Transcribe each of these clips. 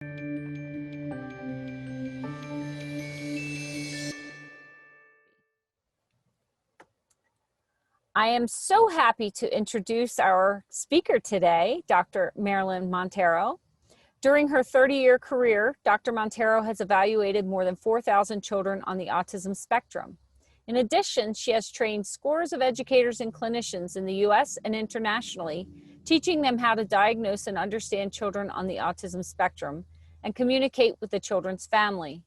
I am so happy to introduce our speaker today, Dr. Marilyn Monteiro. During her 30-year career, Dr. Monteiro has evaluated more than 4,000 children on the autism spectrum. In addition, she has trained scores of educators and clinicians in the US and internationally, teaching them how to diagnose and understand children on the autism spectrum and communicate with the children's family.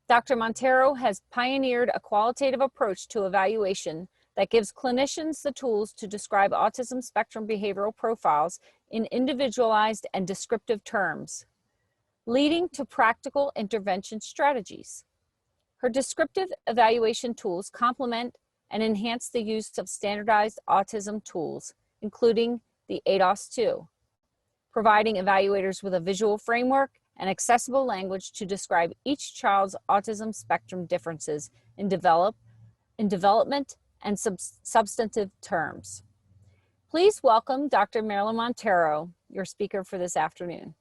Dr. Monteiro has pioneered a qualitative approach to evaluation that gives clinicians the tools to describe autism spectrum behavioral profiles in individualized and descriptive terms, leading to practical intervention strategies. Her descriptive evaluation tools complement and enhance the use of standardized autism tools, including the ADIR, providing evaluators with a visual framework and accessible language to describe each child's autism spectrum differences in development and substantive terms. Please welcome Dr. Marilyn Monteiro, your speaker for this afternoon.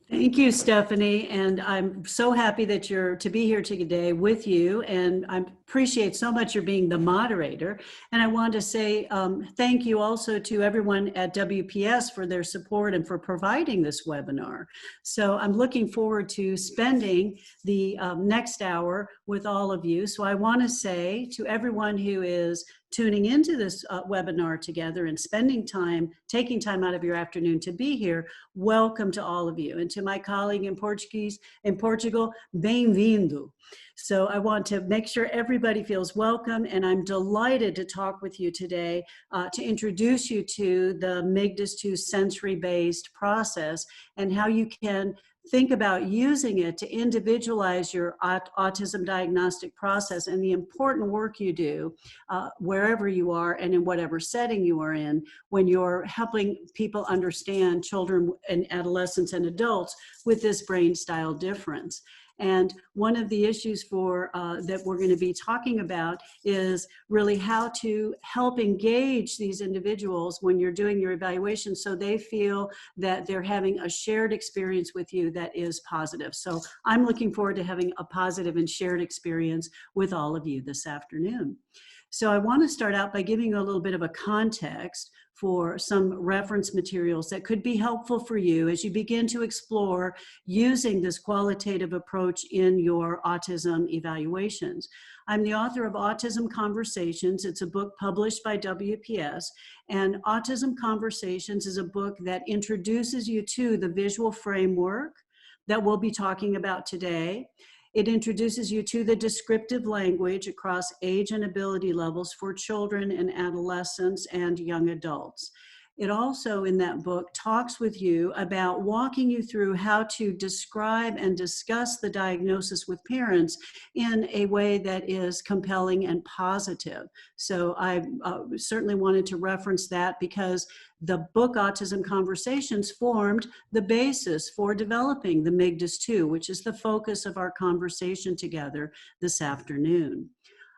Thank you, Stephanie, and I'm so happy that you're to be here today with you, and I appreciate so much your being the moderator. And I want to say thank you also to everyone at WPS for their support and for providing this webinar. So I'm looking forward to spending the next hour with all of you. So I want to say to everyone who is tuning into this webinar together and spending time, taking time out of your afternoon to be here, welcome to all of you. And to my colleague in Portugal, bem-vindo. So I want to make sure everybody feels welcome, and I'm delighted to talk with you today to introduce you to the MIGDAS 2 sensory-based process and how you can think about using it to individualize your autism diagnostic process and the important work you do wherever you are and in whatever setting you are in when you're helping people understand children and adolescents and adults with this brain style difference. And one of the issues that we're going to be talking about is really how to help engage these individuals when you're doing your evaluation so they feel that they're having a shared experience with you that is positive. So I'm looking forward to having a positive and shared experience with all of you this afternoon. So I want to start out by giving you a little bit of a context for some reference materials that could be helpful for you as you begin to explore using this qualitative approach in your autism evaluations. I'm the author of Autism Conversations. It's a book published by WPS, and Autism Conversations is a book that introduces you to the visual framework that we'll be talking about today. It introduces you to the descriptive language across age and ability levels for children and adolescents and young adults. It also, in that book, talks with you about walking you through how to describe and discuss the diagnosis with parents in a way that is compelling and positive. So I certainly wanted to reference that because the book Autism Conversations formed the basis for developing the MIGDAS 2, which is the focus of our conversation together this afternoon.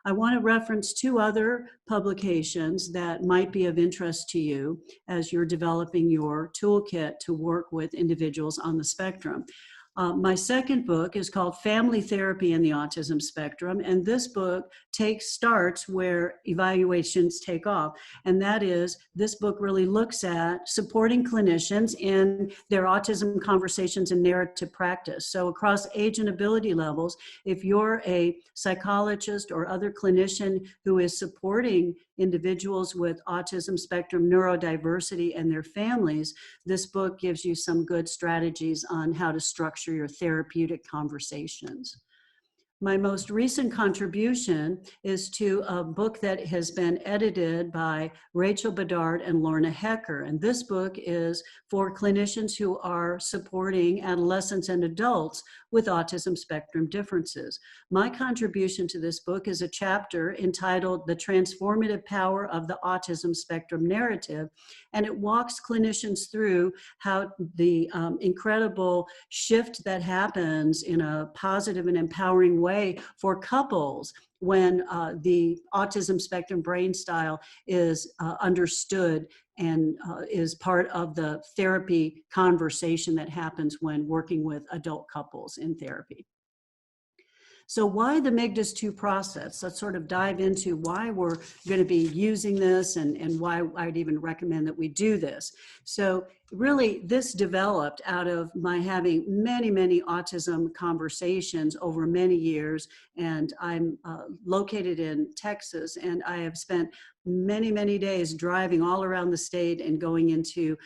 I want to reference two other publications that might be of interest to you as you're developing your toolkit to work with individuals on the spectrum. My second book is called Family Therapy in the Autism Spectrum, and this book starts where evaluations take off, and that is, this book really looks at supporting clinicians in their autism conversations and narrative practice. So across age and ability levels, if you're a psychologist or other clinician who is supporting individuals with autism spectrum neurodiversity and their families, this book gives you some good strategies on how to structure your therapeutic conversations. My most recent contribution is to a book that has been edited by Rachel Bedard and Lorna Hecker. And this book is for clinicians who are supporting adolescents and adults with autism spectrum differences. My contribution to this book is a chapter entitled The Transformative Power of the Autism Spectrum Narrative, and it walks clinicians through how the incredible shift that happens in a positive and empowering way for couples when the autism spectrum brain style is understood and is part of the therapy conversation that happens when working with adult couples in therapy. So why the MIGDAS 2 process? Let's sort of dive into why we're going to be using this and why I'd even recommend that we do this. So really, this developed out of my having many, many autism conversations over many years. And I'm located in Texas, and I have spent many, many days driving all around the state and going into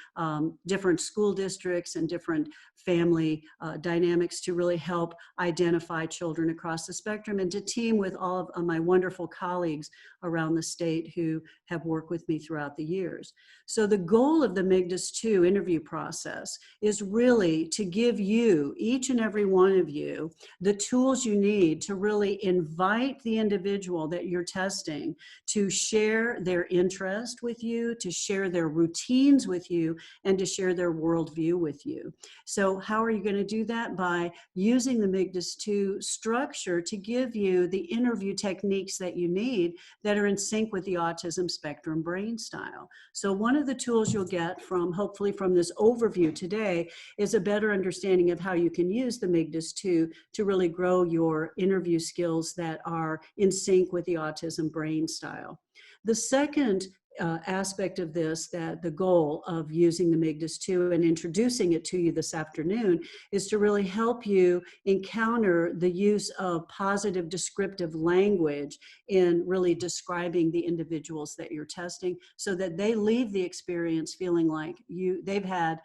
different school districts and different family dynamics to really help identify children across the spectrum and to team with all of my wonderful colleagues around the state who have worked with me throughout the years. So the goal of the MIGDAS 2 interview process is really to give you, each and every one of you, the tools you need to really invite the individual that you're testing to share their interest with you, to share their routines with you, and to share their worldview with you. So how are you going to do that? By using the MIGDAS 2 structure to give you the interview techniques that you need that are in sync with the autism spectrum brain style. So one of the tools you'll get from, hopefully from this overview today, is a better understanding of how you can use the MIGDAS 2 to really grow your interview skills that are in sync with the autism brain style. The second aspect of this, that the goal of using the MIGDAS 2 and introducing it to you this afternoon, is to really help you encounter the use of positive descriptive language in really describing the individuals that you're testing, so that they leave the experience feeling like they've had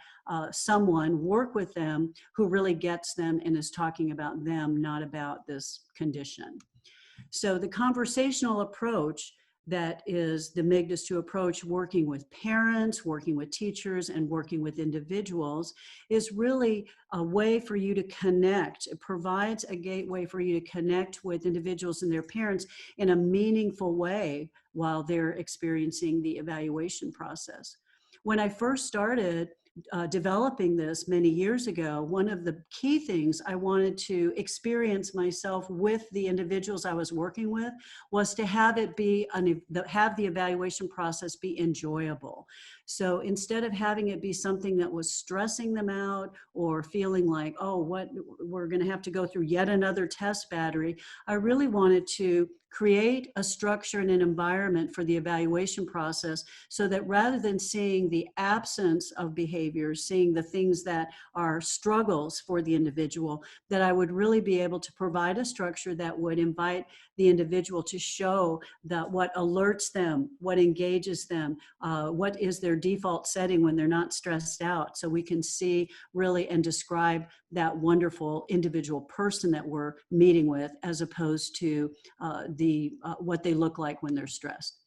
someone work with them who really gets them and is talking about them, not about this condition. So the conversational approach that is the MIGDAS 2 approach, working with parents, working with teachers, and working with individuals, is really a way for you to connect. It provides a gateway for you to connect with individuals and their parents in a meaningful way while they're experiencing the evaluation process. When I first started developing this many years ago, one of the key things I wanted to experience myself with the individuals I was working with was to have it be, have the evaluation process be enjoyable. So instead of having it be something that was stressing them out or feeling like, oh, what, we're going to have to go through yet another test battery, I really wanted to create a structure and an environment for the evaluation process, so that rather than seeing the absence of behaviors, seeing the things that are struggles for the individual, that I would really be able to provide a structure that would invite the individual to show that what alerts them, what engages them, what is their default setting when they're not stressed out, so we can see really and describe that wonderful individual person that we're meeting with, as opposed to what they look like when they're stressed.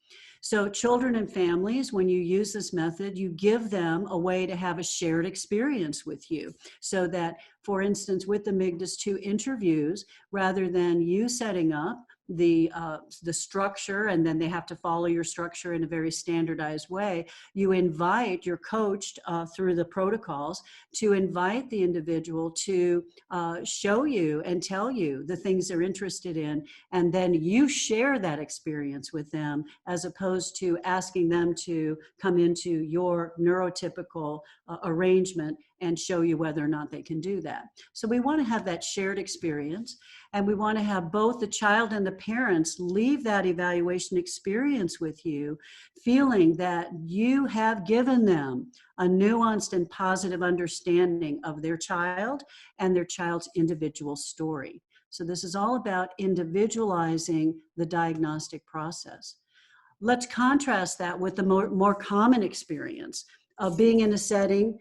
So children and families, when you use this method, you give them a way to have a shared experience with you, so that, for instance, with the MIGDAS 2 interviews, rather than you setting up the structure and then they have to follow your structure in a very standardized way, you invite, you're coached through the protocols to invite the individual to show you and tell you the things they're interested in, and then you share that experience with them, as opposed to asking them to come into your neurotypical arrangement and show you whether or not they can do that. So we want to have that shared experience, and we want to have both the child and the parents leave that evaluation experience with you feeling that you have given them a nuanced and positive understanding of their child and their child's individual story. So this is all about individualizing the diagnostic process. Let's contrast that with the more common experience of being in a setting,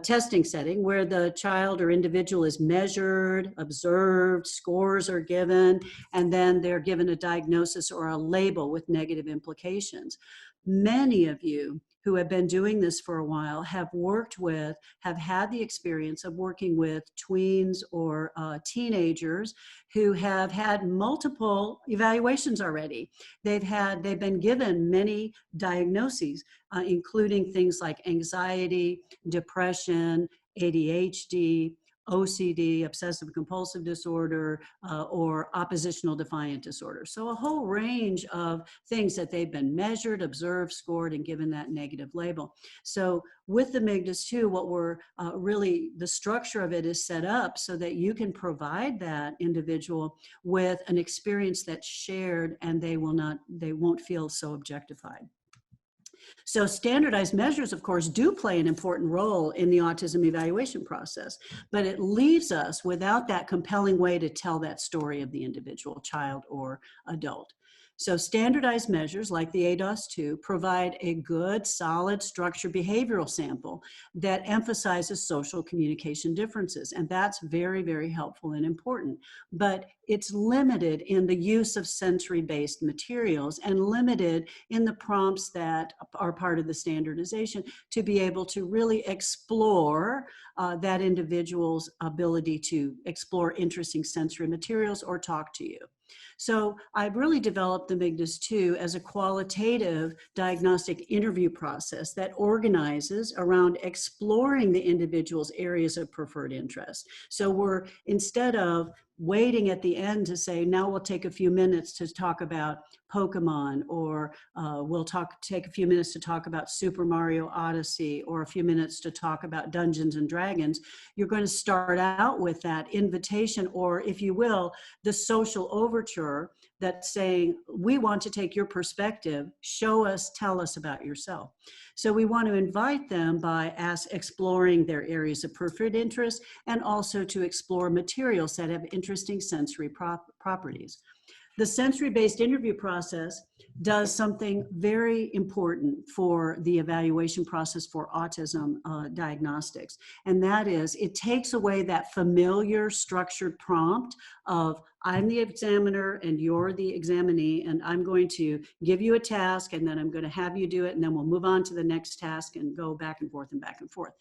testing setting, where the child or individual is measured, observed, scores are given, and then they're given a diagnosis or a label with negative implications. Many of you who have been doing this for a while have had the experience of working with tweens or teenagers who have had multiple evaluations already. They've been given many diagnoses, including things like anxiety, depression, ADHD, OCD, obsessive compulsive disorder, or oppositional defiant disorder. So a whole range of things that they've been measured, observed, scored, and given that negative label. So with the MIGDAS 2, what we're really, the structure of it is set up so that you can provide that individual with an experience that's shared, and they won't feel so objectified. So standardized measures, of course, do play an important role in the autism evaluation process, but it leaves us without that compelling way to tell that story of the individual child or adult. So standardized measures like the ADOS-2 provide a good, solid, structured behavioral sample that emphasizes social communication differences. And that's very, very helpful and important. But it's limited in the use of sensory-based materials and limited in the prompts that are part of the standardization to be able to really explore that individual's ability to explore interesting sensory materials or talk to you. So I've really developed the MIGDAS 2 as a qualitative diagnostic interview process that organizes around exploring the individual's areas of preferred interest. So we're, instead of waiting at the end to say, now we'll take a few minutes to talk about Pokemon, or we'll take a few minutes to talk about Super Mario Odyssey, or a few minutes to talk about Dungeons and Dragons, you're going to start out with that invitation, or if you will, the social overture that's saying, we want to take your perspective, show us, tell us about yourself. So we want to invite them by exploring their areas of preferred interest, and also to explore materials that have interesting sensory properties. The sensory-based interview process does something very important for the evaluation process for autism diagnostics. And that is, it takes away that familiar structured prompt of, I'm the examiner and you're the examinee, and I'm going to give you a task, and then I'm going to have you do it, and then we'll move on to the next task and go back and forth and back and forth.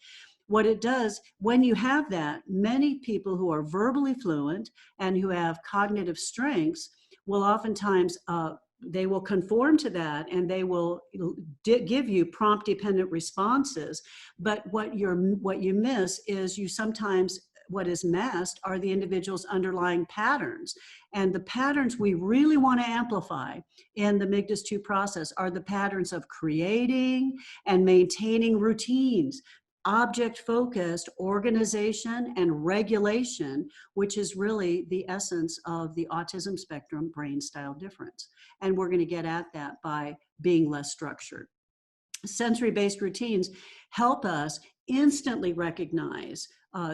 What it does, when you have that, many people who are verbally fluent and who have cognitive strengths will oftentimes, they will conform to that, and they will give you prompt dependent responses. But what you miss is, you sometimes, what is masked are the individual's underlying patterns. And the patterns we really want to amplify in the MIGDAS 2 process are the patterns of creating and maintaining routines, object-focused organization and regulation, which is really the essence of the autism spectrum brain style difference. And we're going to get at that by being less structured. Sensory-based routines help us instantly recognize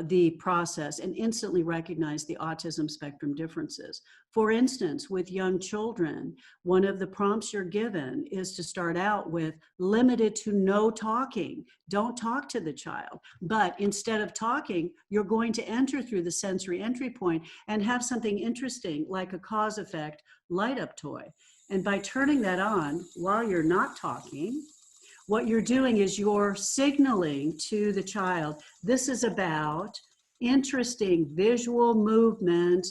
the process and instantly recognize the autism spectrum differences. For instance, with young children, one of the prompts you're given is to start out with limited to no talking. Don't talk to the child, but instead of talking, you're going to enter through the sensory entry point and have something interesting like a cause effect light up toy. And by turning that on while you're not talking, what you're doing is you're signaling to the child, this is about interesting visual movement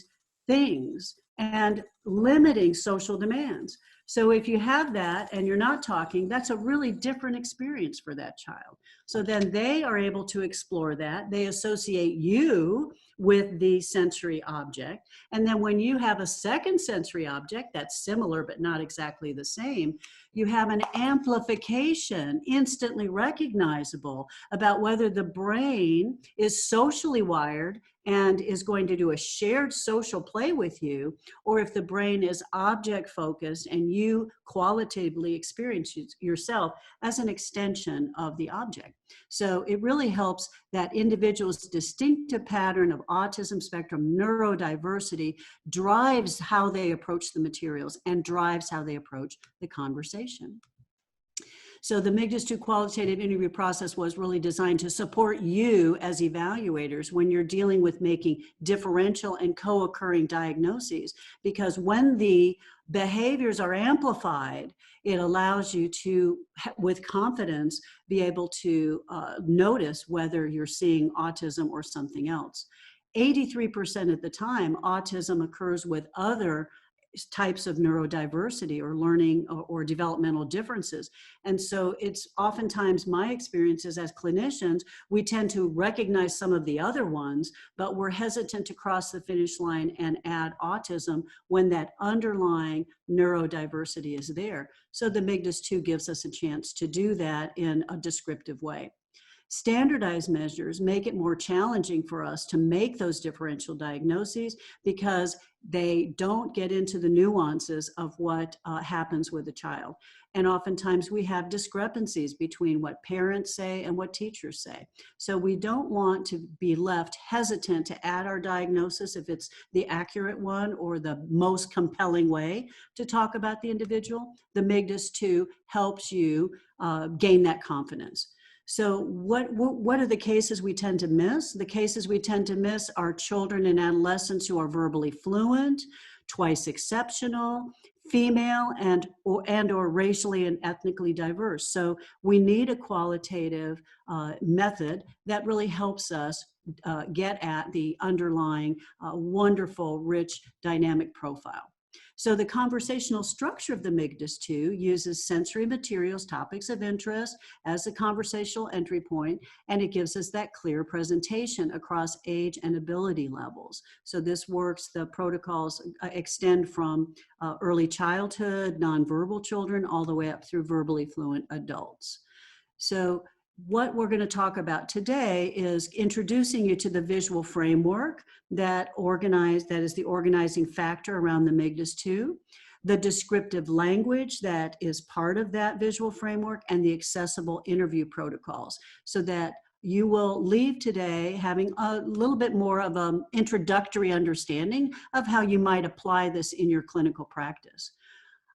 things and limiting social demands. So if you have that and you're not talking, that's a really different experience for that child. So then they are able to explore that. They associate you with the sensory object. And then when you have a second sensory object that's similar but not exactly the same, you have an amplification, instantly recognizable, about whether the brain is socially wired and is going to do a shared social play with you, or if the brain is object focused and you qualitatively experience yourself as an extension of the object. So it really helps that individual's distinctive pattern of autism spectrum neurodiversity drives how they approach the materials and drives how they approach the conversation. So the MIGDAS 2 qualitative interview process was really designed to support you as evaluators when you're dealing with making differential and co-occurring diagnoses, because when the behaviors are amplified, it allows you to, with confidence, be able to notice whether you're seeing autism or something else. 83% of the time, autism occurs with other types of neurodiversity or learning or developmental differences. And so it's oftentimes my experiences as clinicians, we tend to recognize some of the other ones, but we're hesitant to cross the finish line and add autism when that underlying neurodiversity is there. So the MIGDAS 2 gives us a chance to do that in a descriptive way. Standardized measures make it more challenging for us to make those differential diagnoses because they don't get into the nuances of what happens with a child. And oftentimes we have discrepancies between what parents say and what teachers say. So we don't want to be left hesitant to add our diagnosis if it's the accurate one or the most compelling way to talk about the individual. The MIGDAS 2 helps you gain that confidence. So what are the cases we tend to miss? The cases we tend to miss are children and adolescents who are verbally fluent, twice exceptional, female, and or racially and ethnically diverse. So we need a qualitative method that really helps us get at the underlying wonderful, rich, dynamic profile. So the conversational structure of the MIGDAS 2 uses sensory materials, topics of interest as a conversational entry point, and it gives us that clear presentation across age and ability levels. So this works, the protocols extend from early childhood, nonverbal children, all the way up through verbally fluent adults. So what we're going to talk about today is introducing you to the visual framework that is the organizing factor around the MIGDAS 2, the descriptive language that is part of that visual framework, and the accessible interview protocols, so that you will leave today having a little bit more of an introductory understanding of how you might apply this in your clinical practice.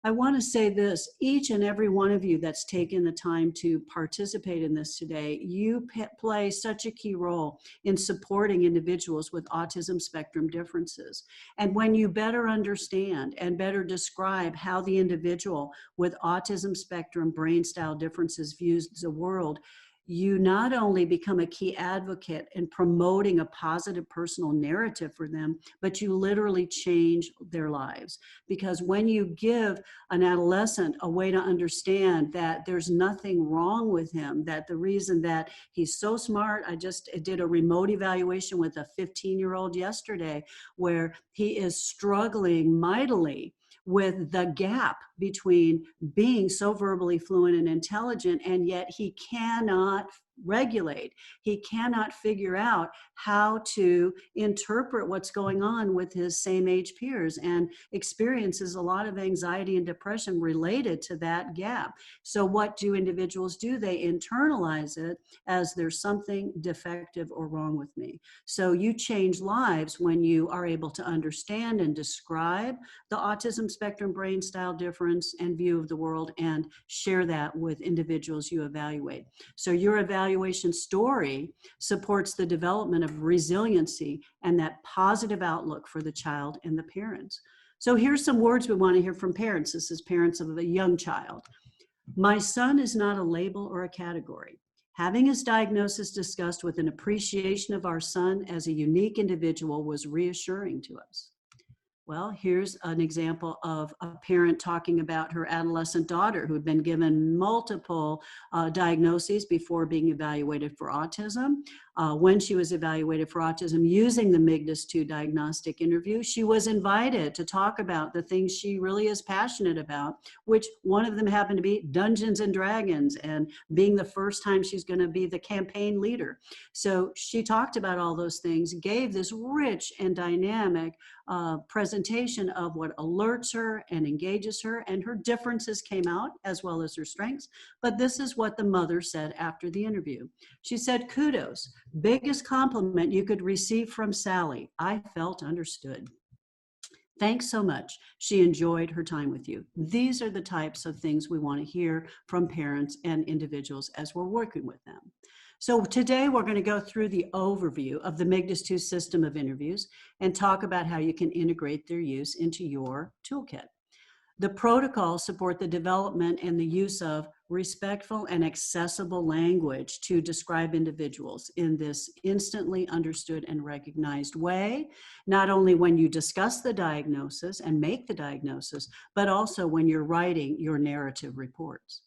I want to say this, each and every one of you that's taken the time to participate in this today, you play such a key role in supporting individuals with autism spectrum differences. And when you better understand and better describe how the individual with autism spectrum brain style differences views the world, you not only become a key advocate in promoting a positive personal narrative for them, but you literally change their lives. Because when you give an adolescent a way to understand that there's nothing wrong with him, that the reason that he's so smart, I just did a remote evaluation with a 15-year-old yesterday where he is struggling mightily with the gap between being so verbally fluent and intelligent, and yet he cannot regulate. He cannot figure out how to interpret what's going on with his same age peers and experiences a lot of anxiety and depression related to that gap. So what do individuals do? They internalize it as there's something defective or wrong with me. So you change lives when you are able to understand and describe the autism spectrum brain style difference and view of the world and share that with individuals you evaluate. So your evaluation story supports the development of resiliency and that positive outlook for the child and the parents. So here's some words we want to hear from parents. This is parents of a young child. My son is not a label or a category. Having his diagnosis discussed with an appreciation of our son as a unique individual was reassuring to us. Well, here's an example of a parent talking about her adolescent daughter who had been given multiple diagnoses before being evaluated for autism. When she was evaluated for autism using the MIGDAS 2 diagnostic interview, she was invited to talk about the things she really is passionate about, which one of them happened to be Dungeons and Dragons and being the first time she's going to be the campaign leader. So she talked about all those things, gave this rich and dynamic presentation of what alerts her and engages her, and her differences came out as well as her strengths. But this is what the mother said after the interview. She said, "Kudos, biggest compliment you could receive from Sally. I felt understood. Thanks so much. She enjoyed her time with you." These are the types of things we want to hear from parents and individuals as we're working with them. So today we're going to go through the overview of the MIGDAS 2 system of interviews and talk about how you can integrate their use into your toolkit. The protocols support the development and the use of respectful and accessible language to describe individuals in this instantly understood and recognized way, not only when you discuss the diagnosis and make the diagnosis, but also when you're writing your narrative reports.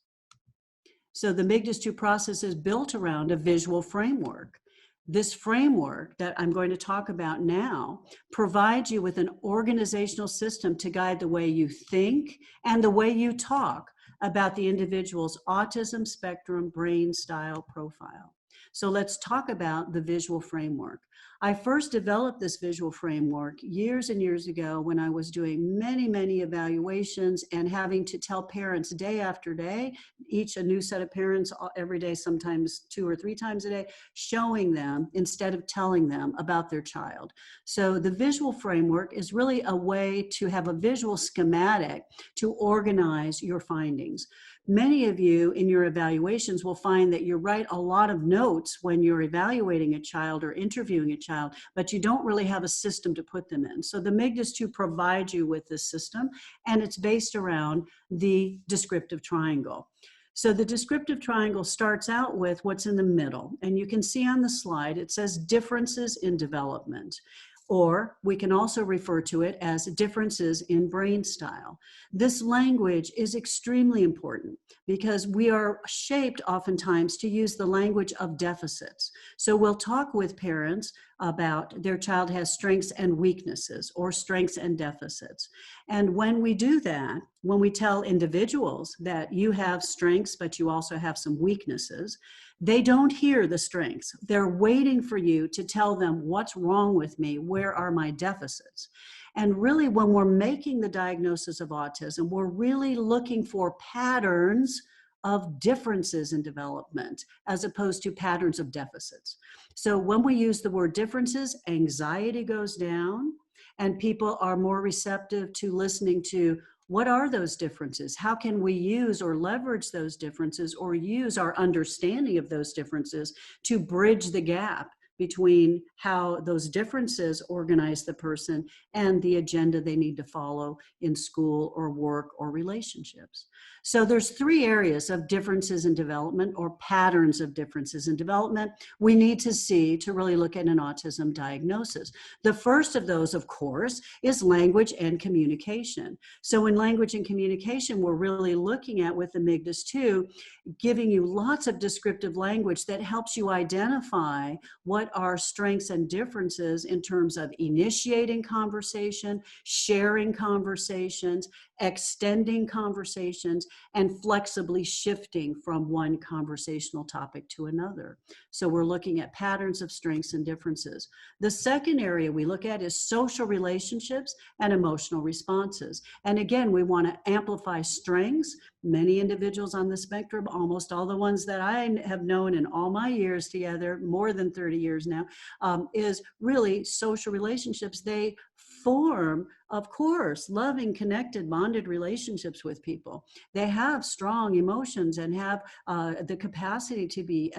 So the MIGDAS 2 process is built around a visual framework. This framework that I'm going to talk about now provides you with an organizational system to guide the way you think and the way you talk about the individual's autism spectrum brain style profile. So let's talk about the visual framework. I first developed this visual framework years and years ago when I was doing many evaluations and having to tell parents day after day, each a new set of parents every day, sometimes 2 or 3 times a day, showing them instead of telling them about their child. So the visual framework is really a way to have a visual schematic to organize your findings. Many of you in your evaluations will find that you write a lot of notes when you're evaluating a child or interviewing a child, but you don't really have a system to put them in. So the MIGDAS 2 provides you with this system, and it's based around the descriptive triangle. So the descriptive triangle starts out with what's in the middle, and you can see on the slide, it says differences in development. Or we can also refer to it as differences in brain style. This language is extremely important because we are shaped oftentimes to use the language of deficits. So we'll talk with parents about their child has strengths and weaknesses or strengths and deficits. And when we do that, when we tell individuals that you have strengths, but you also have some weaknesses, they don't hear the strengths. They're waiting for you to tell them what's wrong with me, where are my deficits? And really, when we're making the diagnosis of autism, we're really looking for patterns of differences in development as opposed to patterns of deficits. So when we use the word differences, anxiety goes down and people are more receptive to listening to what are those differences? How can we use or leverage those differences or use our understanding of those differences to bridge the gap between how those differences organize the person and the agenda they need to follow in school or work or relationships. So there's 3 areas of differences in development or patterns of differences in development we need to see to really look at an autism diagnosis. The first of those, of course, is language and communication. So in language and communication, we're really looking at, with the MIGDAS 2, giving you lots of descriptive language that helps you identify what are strengths and differences in terms of initiating conversation, sharing conversations, extending conversations, and flexibly shifting from one conversational topic to another. So we're looking at patterns of strengths and differences. The second area we look at is social relationships and emotional responses. And again, we want to amplify strengths. Many individuals on the spectrum, almost all the ones that I have known in all my years together, more than 30 years now, is really social relationships. They form, of course, loving, connected, bonded relationships with people. They have strong emotions and have the capacity to be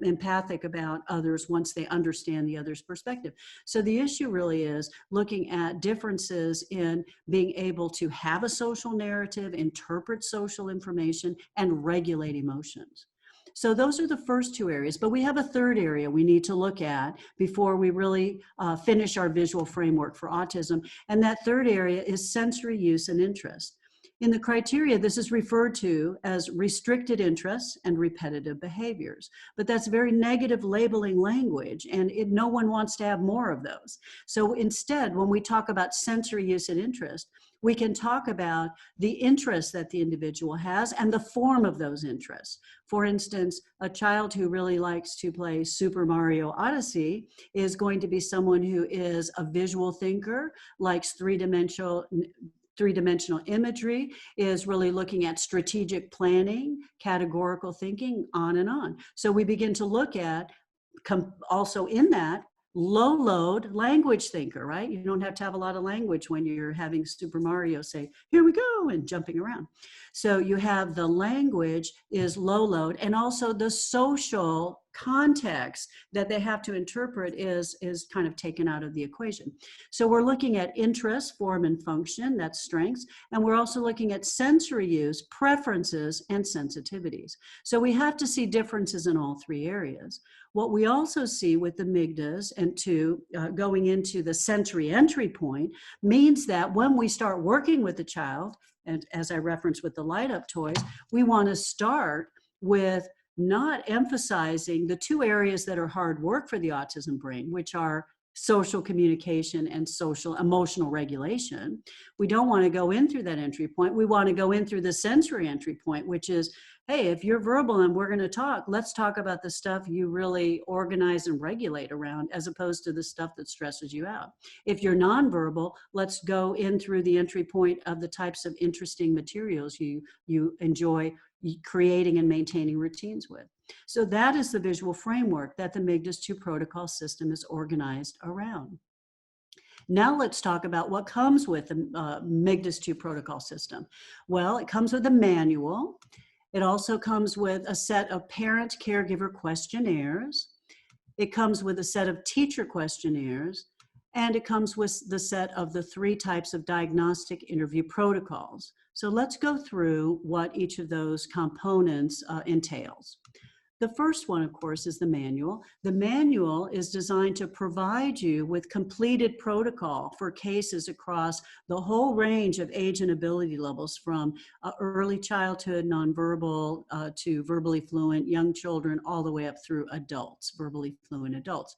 empathic about others once they understand the other's perspective. So the issue really is looking at differences in being able to have a social narrative, interpret social information, and regulate emotions. So those are the first 2 areas, but we have a third area we need to look at before we really finish our visual framework for autism, and that third area is sensory use and interest. In the criteria, this is referred to as restricted interests and repetitive behaviors, but that's very negative labeling language, and no one wants to have more of those. So instead, when we talk about sensory use and interest, we can talk about the interests that the individual has and the form of those interests. For instance, a child who really likes to play Super Mario Odyssey is going to be someone who is a visual thinker, likes three-dimensional imagery, is really looking at strategic planning, categorical thinking, on and on. So we begin to look at, also in that, low load language thinker, right? You don't have to have a lot of language when you're having Super Mario say, here we go, and jumping around. So you have the language is low load, and also the social context that they have to interpret is kind of taken out of the equation. So we're looking at interest, form, and function, that's strengths, and we're also looking at sensory use, preferences, and sensitivities. So we have to see differences in all three areas. What we also see with the MIGDAS and going into the sensory entry point means that when we start working with the child, and as I referenced with the light up toys, we want to start with not emphasizing the two areas that are hard work for the autism brain, which are social communication and social emotional regulation. We don't want to go in through that entry point. We want to go in through the sensory entry point, which is, hey, if you're verbal and we're going to talk, let's talk about the stuff you really organize and regulate around, as opposed to the stuff that stresses you out. If you're nonverbal, let's go in through the entry point of the types of interesting materials you enjoy creating and maintaining routines with. So that is the visual framework that the MIGDAS 2 protocol system is organized around. Now let's talk about what comes with the MIGDAS 2 protocol system. Well, it comes with a manual. It also comes with a set of parent caregiver questionnaires. It comes with a set of teacher questionnaires, and it comes with the set of the 3 types of diagnostic interview protocols. So let's go through what each of those components entails. The first one, of course, is the manual. The manual is designed to provide you with completed protocol for cases across the whole range of age and ability levels, from early childhood, nonverbal, to verbally fluent, young children, all the way up through adults, verbally fluent adults.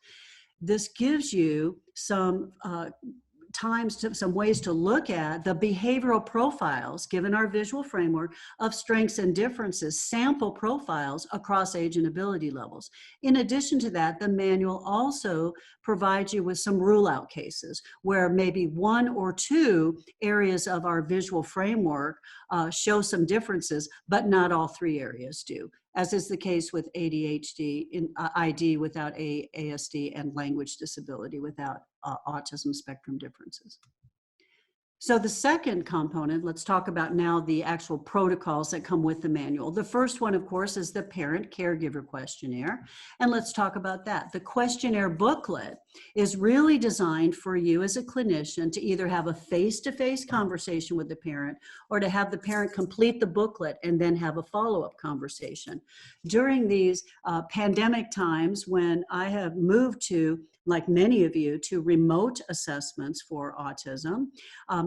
This gives you some some ways to look at the behavioral profiles, given our visual framework, of strengths and differences, sample profiles across age and ability levels. In addition to that, the manual also provides you with some rule-out cases where maybe 1 or 2 areas of our visual framework show some differences, but not all 3 areas do, as is the case with ADHD, ID without ASD, and language disability without autism spectrum differences. So the second component, let's talk about now the actual protocols that come with the manual. The first one, of course, is the parent caregiver questionnaire. And let's talk about that. The questionnaire booklet is really designed for you as a clinician to either have a face-to-face conversation with the parent, or to have the parent complete the booklet and then have a follow-up conversation. During these pandemic times, when I have moved to, like many of you, to remote assessments for autism,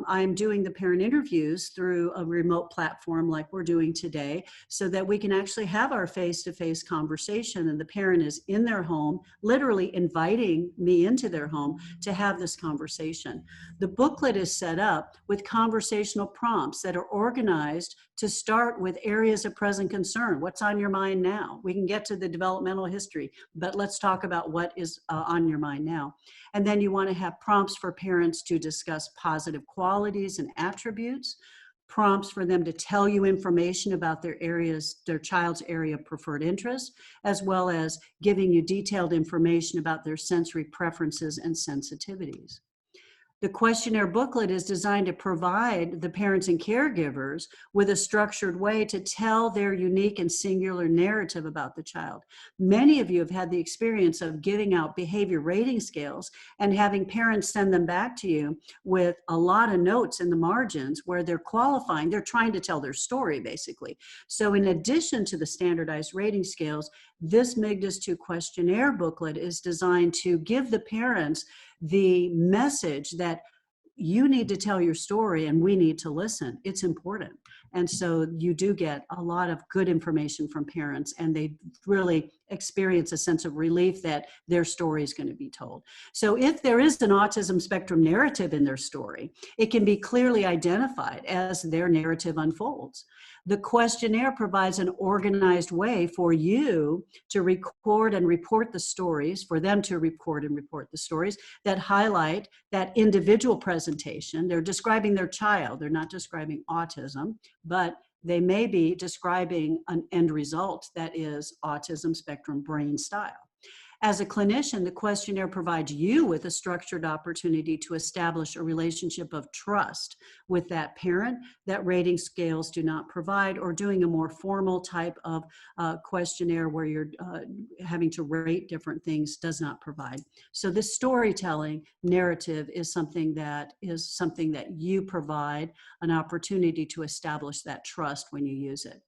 I'm doing the parent interviews through a remote platform like we're doing today, so that we can actually have our face-to-face conversation, and the parent is in their home, literally inviting me into their home to have this conversation. The booklet is set up with conversational prompts that are organized to start with areas of present concern. What's on your mind now? We can get to the developmental history, but let's talk about what is on your mind now. And then you want to have prompts for parents to discuss positive qualities and attributes, prompts for them to tell you information about their child's area of preferred interest, as well as giving you detailed information about their sensory preferences and sensitivities. The questionnaire booklet is designed to provide the parents and caregivers with a structured way to tell their unique and singular narrative about the child. Many of you have had the experience of giving out behavior rating scales and having parents send them back to you with a lot of notes in the margins where they're qualifying, they're trying to tell their story, basically. So in addition to the standardized rating scales, this MIGDAS 2 questionnaire booklet is designed to give the parents the message that you need to tell your story and we need to listen. It's important. And so you do get a lot of good information from parents, and they really experience a sense of relief that their story is going to be told. So if there is an autism spectrum narrative in their story, it can be clearly identified as their narrative unfolds. The questionnaire provides an organized way for you to record and report the stories, for them to record and report the stories that highlight that individual presentation. They're describing their child. They're not describing autism, but they may be describing an end result that is autism spectrum brain style. As a clinician, the questionnaire provides you with a structured opportunity to establish a relationship of trust with that parent that rating scales do not provide, or doing a more formal type of questionnaire where you're having to rate different things does not provide. So this storytelling narrative is something that you provide an opportunity to establish that trust when you use it.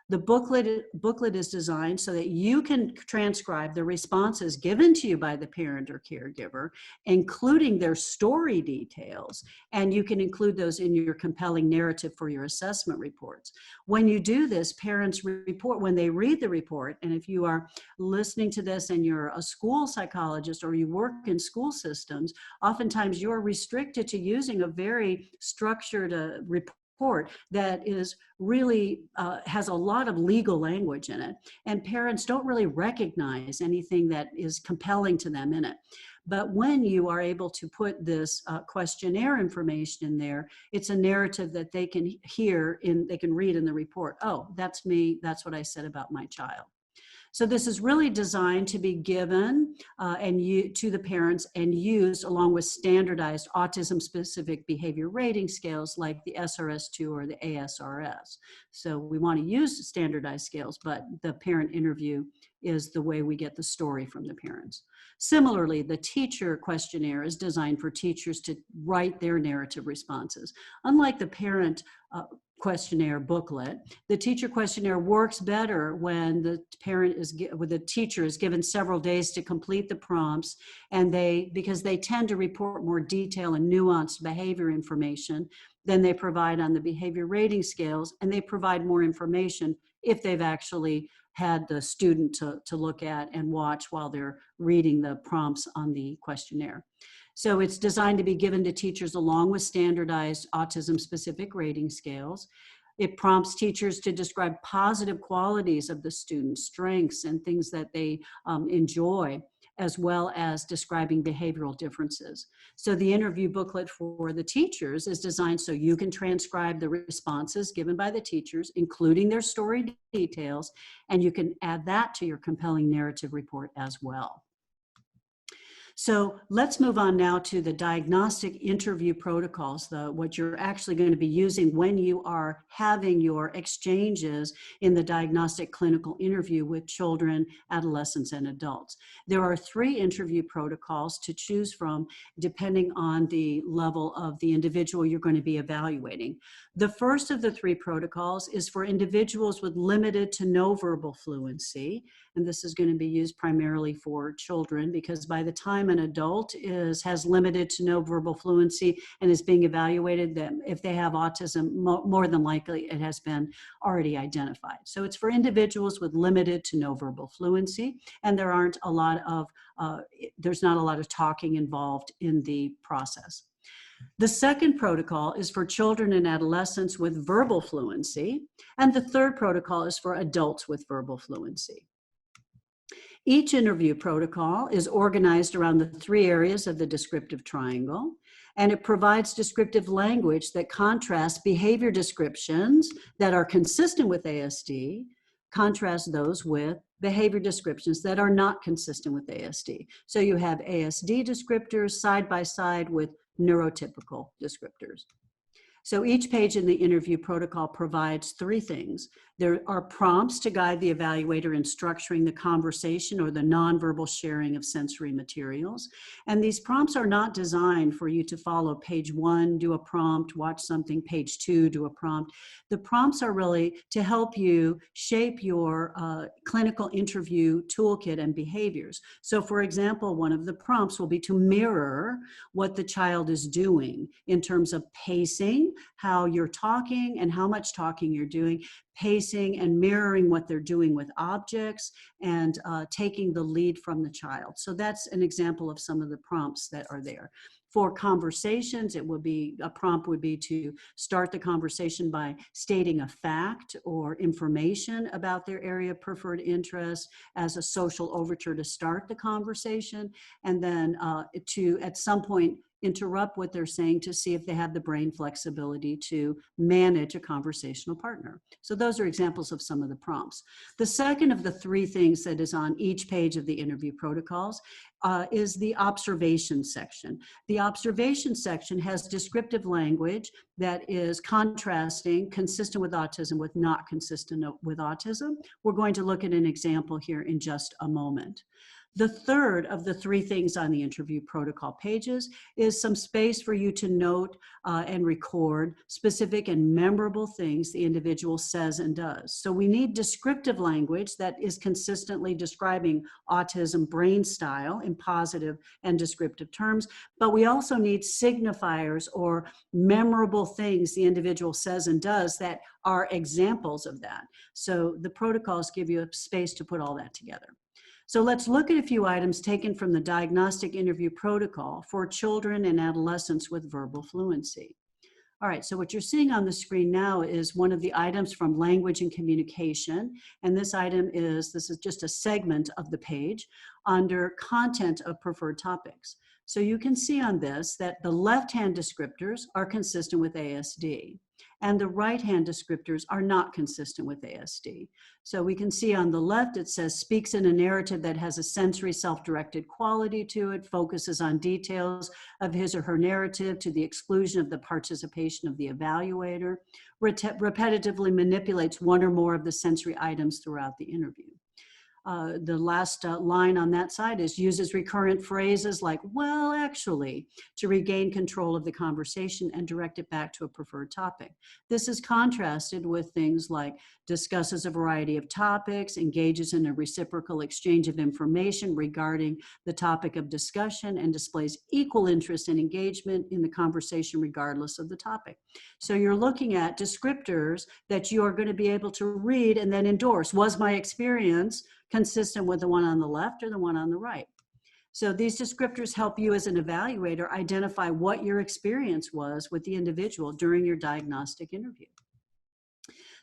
The booklet is designed so that you can transcribe the responses given to you by the parent or caregiver, including their story details, and you can include those in your compelling narrative for your assessment reports. When you do this, parents report, when they read the report, and if you are listening to this and you're a school psychologist or you work in school systems, oftentimes you're restricted to using a very structured report that is really has a lot of legal language in it, and parents don't really recognize anything that is compelling to them in it. But when you are able to put this questionnaire information in there, it's a narrative that they can they can read in the report. Oh, that's me, that's what I said about my child. So this is really designed to be given to the parents and used along with standardized autism-specific behavior rating scales like the SRS-2 or the ASRS. So we want to use standardized scales, but the parent interview is the way we get the story from the parents. Similarly, the teacher questionnaire is designed for teachers to write their narrative responses. Unlike the parent questionnaire booklet, the teacher questionnaire works better when the teacher is given several days to complete the prompts, and because they tend to report more detail and nuanced behavior information than they provide on the behavior rating scales, and they provide more information if they've actually had the student to look at and watch while they're reading the prompts on the questionnaire. So it's designed to be given to teachers along with standardized autism-specific rating scales. It prompts teachers to describe positive qualities of the student's strengths and things that they enjoy, as well as describing behavioral differences. So the interview booklet for the teachers is designed so you can transcribe the responses given by the teachers, including their story details, and you can add that to your compelling narrative report as well. So let's move on now to the diagnostic interview protocols, what you're actually going to be using when you are having your exchanges in the diagnostic clinical interview with children, adolescents, and adults. There are 3 interview protocols to choose from depending on the level of the individual you're going to be evaluating. The first of the 3 protocols is for individuals with limited to no verbal fluency, and this is going to be used primarily for children, because by the time an adult has limited to no verbal fluency and is being evaluated, that if they have autism, more than likely it has been already identified. So it's for individuals with limited to no verbal fluency, and there's not a lot of talking involved in the process. The second protocol is for children and adolescents with verbal fluency, and the third protocol is for adults with verbal fluency. Each interview protocol is organized around the 3 areas of the descriptive triangle, and it provides descriptive language that contrasts behavior descriptions that are consistent with ASD, contrast those with behavior descriptions that are not consistent with ASD. So you have ASD descriptors side by side with neurotypical descriptors. So each page in the interview protocol provides 3 things. There are prompts to guide the evaluator in structuring the conversation or the nonverbal sharing of sensory materials. And these prompts are not designed for you to follow page 1, do a prompt, watch something, page 2, do a prompt. The prompts are really to help you shape your clinical interview toolkit and behaviors. So for example, one of the prompts will be to mirror what the child is doing in terms of pacing, how you're talking and how much talking you're doing, pacing and mirroring what they're doing with objects, and taking the lead from the child. So that's an example of some of the prompts that are there. For conversations, a prompt would be to start the conversation by stating a fact or information about their area of preferred interest as a social overture to start the conversation, and then at some point interrupt what they're saying to see if they have the brain flexibility to manage a conversational partner. So those are examples of some of the prompts. The second of the three things that is on each page of the interview protocols is the observation section. The observation section has descriptive language that is contrasting consistent with autism with not consistent with autism. We're going to look at an example here in just a moment. The third of the three things on the interview protocol pages is some space for you to note and record specific and memorable things the individual says and does. So we need descriptive language that is consistently describing autism brain style in positive and descriptive terms, but we also need signifiers or memorable things the individual says and does that are examples of that. So the protocols give you a space to put all that together. So let's look at a few items taken from the Diagnostic Interview Protocol for children and adolescents with verbal fluency. All right, so what you're seeing on the screen now is one of the items from Language and Communication. And this is just a segment of the page under Content of Preferred Topics. So you can see on this that the left-hand descriptors are consistent with ASD, and the right-hand descriptors are not consistent with ASD. So we can see on the left, it says, speaks in a narrative that has a sensory self-directed quality to it, focuses on details of his or her narrative to the exclusion of the participation of the evaluator, repetitively manipulates one or more of the sensory items throughout the interview. The last line on that side is uses recurrent phrases like, well, actually, to regain control of the conversation and direct it back to a preferred topic. This is contrasted with things like discusses a variety of topics, engages in a reciprocal exchange of information regarding the topic of discussion, and displays equal interest and engagement in the conversation regardless of the topic. So you're looking at descriptors that you are going to be able to read and then endorse. Was my experience consistent with the one on the left or the one on the right? So these descriptors help you as an evaluator identify what your experience was with the individual during your diagnostic interview.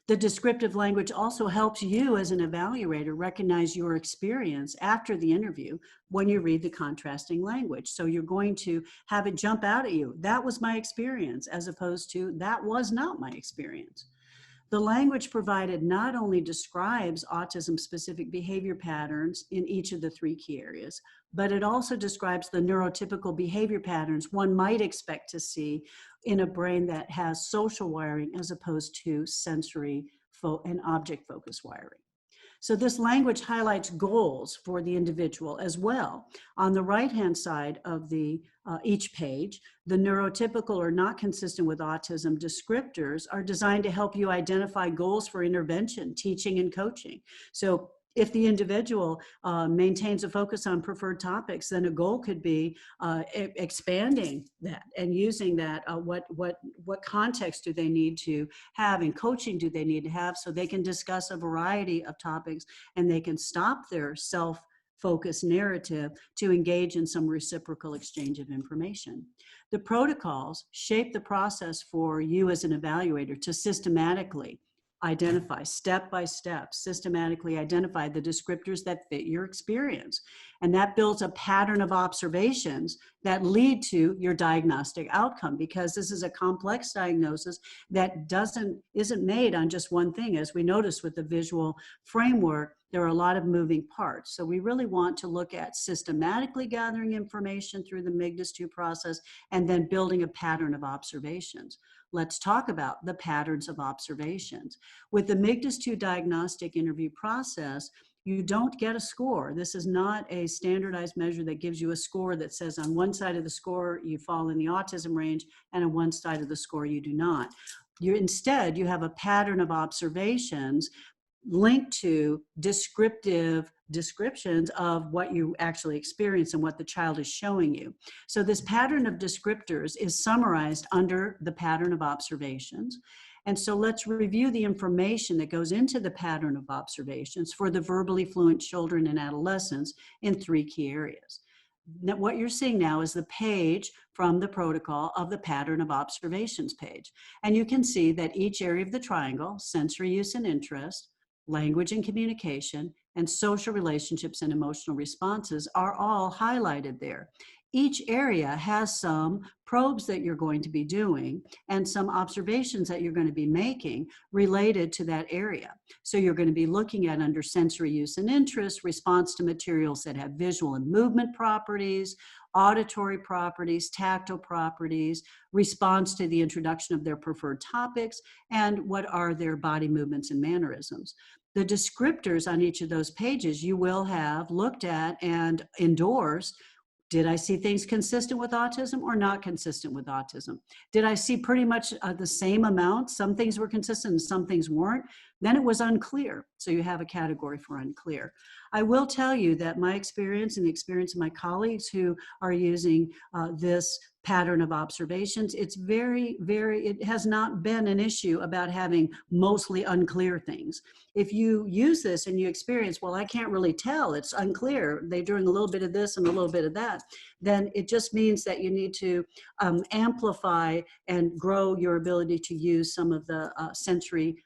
The descriptive language also helps you as an evaluator recognize your experience after the interview when you read the contrasting language. So you're going to have it jump out at you. That was my experience, as opposed to that was not my experience. The language provided not only describes autism-specific behavior patterns in each of the three key areas, but it also describes the neurotypical behavior patterns one might expect to see in a brain that has social wiring as opposed to sensory and object-focused wiring. So this language highlights goals for the individual as well. On the right-hand side of each page, the neurotypical or not consistent with autism descriptors are designed to help you identify goals for intervention, teaching, and coaching. So if the individual maintains a focus on preferred topics, then a goal could be expanding that and using that. What context do they need to have and coaching do they need to have so they can discuss a variety of topics and they can stop their self-focused narrative to engage in some reciprocal exchange of information. The protocols shape the process for you as an evaluator to systematically identify, step by step, systematically identify the descriptors that fit your experience. And that builds a pattern of observations that lead to your diagnostic outcome, because this is a complex diagnosis that isn't made on just one thing. As we noticed with the visual framework, there are a lot of moving parts. So we really want to look at systematically gathering information through the MIGDAS 2 process and then building a pattern of observations. Let's talk about the patterns of observations. With the MIGDAS 2 diagnostic interview process, you don't get a score. This is not a standardized measure that gives you a score that says on one side of the score you fall in the autism range and on one side of the score you do not. Instead, you have a pattern of observations linked to descriptive descriptions of what you actually experience and what the child is showing you. So this pattern of descriptors is summarized under the pattern of observations. And so let's review the information that goes into the pattern of observations for the verbally fluent children and adolescents in three key areas. Now, what you're seeing now is the page from the protocol of the pattern of observations page. And you can see that each area of the triangle, sensory use and interest, language and communication, and social relationships and emotional responses are all highlighted there. each area has some probes that you're going to be doing and some observations that you're going to be making related to that area. So you're going to be looking at under sensory use and interest, response to materials that have visual and movement properties, auditory properties, tactile properties, response to the introduction of their preferred topics, and what are their body movements and mannerisms. The descriptors on each of those pages you will have looked at and endorsed. Did I see things consistent with autism or not consistent with autism? Did I see pretty much the same amount? Some things were consistent and some things weren't. Then it was unclear. So you have a category for unclear. I will tell you that my experience and the experience of my colleagues who are using this pattern of observations, it's it has not been an issue about having mostly unclear things. If you use this and you experience, well, I can't really tell, it's unclear, they're doing a little bit of this and a little bit of that, then it just means that you need to amplify and grow your ability to use some of the sensory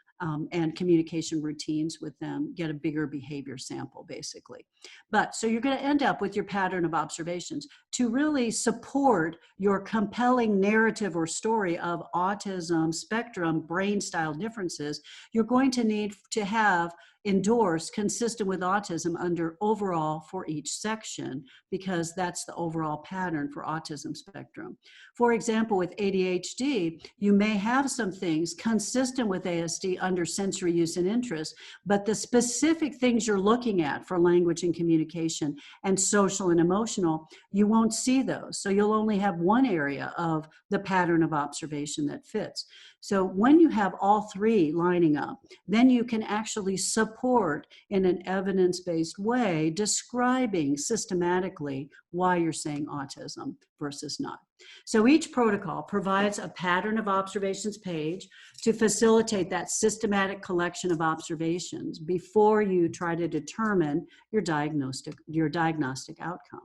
and communication routines with them, get a bigger behavior sample, basically. But so you're going to end up with your pattern of observations to really support your compelling narrative or story of autism spectrum brain style differences. You're going to need to have endorsed consistent with autism under overall for each section, because that's the overall pattern for autism spectrum. For example, with ADHD, you may have some things consistent with ASD under sensory use and interest, but the specific things you're looking at for language and communication and social and emotional, you won't see those. So you'll only have one area of the pattern of observation that fits. So when you have all three lining up, then you can actually support in an evidence-based way describing systematically why you're saying autism versus not. So each protocol provides a pattern of observations page to facilitate that systematic collection of observations before you try to determine your diagnostic outcome.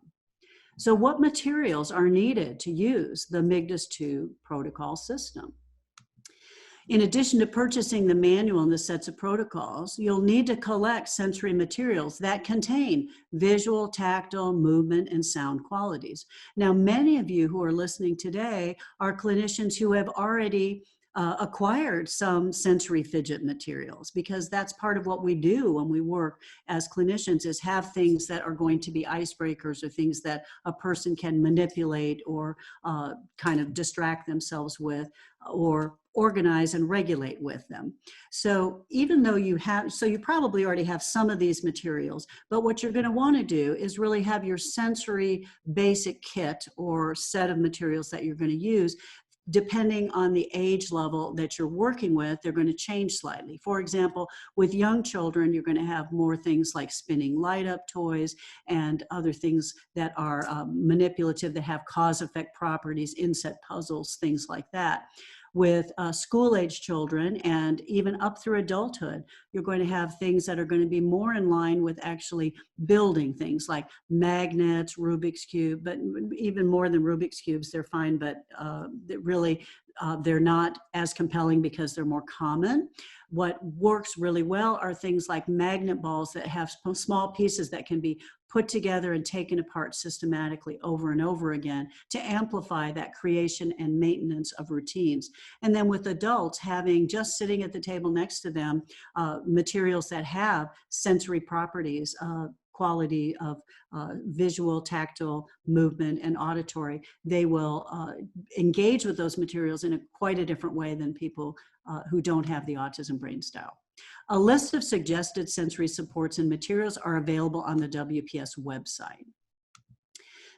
So what materials are needed to use the MIGDAS 2 protocol system? In addition to purchasing the manual and the sets of protocols, you'll need to collect sensory materials that contain visual, tactile, movement, and sound qualities. Now, many of you who are listening today are clinicians who have already acquired some sensory fidget materials, because that's part of what we do when we work as clinicians, is have things that are going to be icebreakers or things that a person can manipulate or kind of distract themselves with or organize and regulate with them. So even though you probably already have some of these materials, but what you're going to want to do is really have your sensory basic kit or set of materials that you're going to use. Depending on the age level that you're working with, they're going to change slightly. For example, with young children, you're going to have more things like spinning light up toys and other things that are manipulative, that have cause-effect properties, inset puzzles, things like that. With school-age children and even up through adulthood, you're going to have things that are going to be more in line with actually building things like magnets, Rubik's Cube, but even more than Rubik's Cubes, they're fine, but they're not as compelling because they're more common. What works really well are things like magnet balls that have small pieces that can be put together and taken apart systematically over and over again to amplify that creation and maintenance of routines. And then with adults, having just sitting at the table next to them, materials that have sensory properties, quality of visual, tactile, movement, and auditory, they will engage with those materials in quite a different way than people who don't have the autism brain style. A list of suggested sensory supports and materials are available on the WPS website.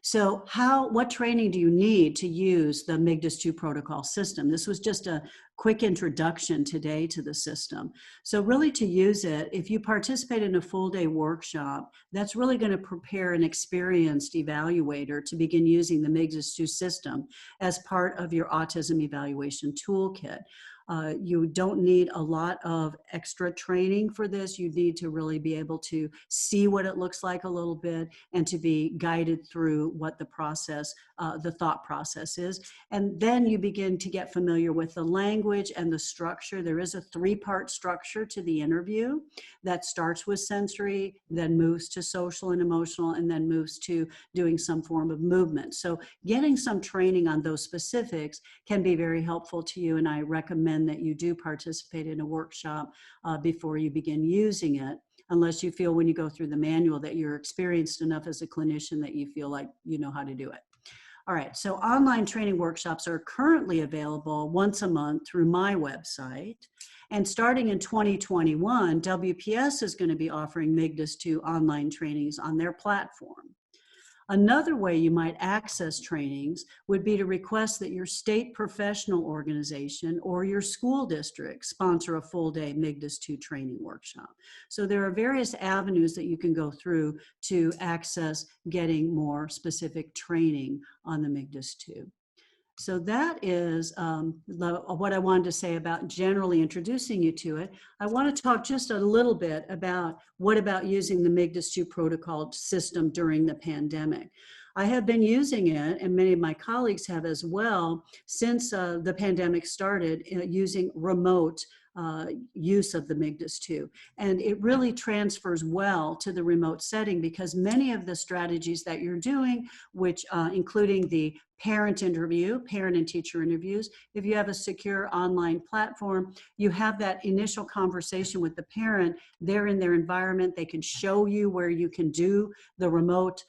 So what training do you need to use the MIGDAS 2 protocol system? This was just a quick introduction today to the system. So really to use it, if you participate in a full day workshop, that's really going to prepare an experienced evaluator to begin using the MIGDAS 2 system as part of your autism evaluation toolkit. You don't need a lot of extra training for this. You need to really be able to see what it looks like a little bit and to be guided through what the process, the thought process is. And then you begin to get familiar with the language and the structure. There is a 3-part structure to the interview that starts with sensory, then moves to social and emotional, and then moves to doing some form of movement. So getting some training on those specifics can be very helpful to you, and I recommend that you do participate in a workshop before you begin using it, unless you feel when you go through the manual that you're experienced enough as a clinician that you feel like you know how to do it. All right, so online training workshops are currently available once a month through my website. And starting in 2021, WPS is going to be offering MIGDAS 2 online trainings on their platform. Another way you might access trainings would be to request that your state professional organization or your school district sponsor a full-day MIGDAS 2 training workshop. So there are various avenues that you can go through to access getting more specific training on the MIGDAS 2. So that is what I wanted to say about generally introducing you to it. I want to talk just a little bit about what about using the MIGDAS 2 protocol system during the pandemic. I have been using it, and many of my colleagues have as well, since the pandemic started, using remote use of the MIGDAS 2. And it really transfers well to the remote setting because many of the strategies that you're doing, which including the parent interview, parent and teacher interviews, if you have a secure online platform, you have that initial conversation with the parent. They're in their environment. They can show you where you can do the remote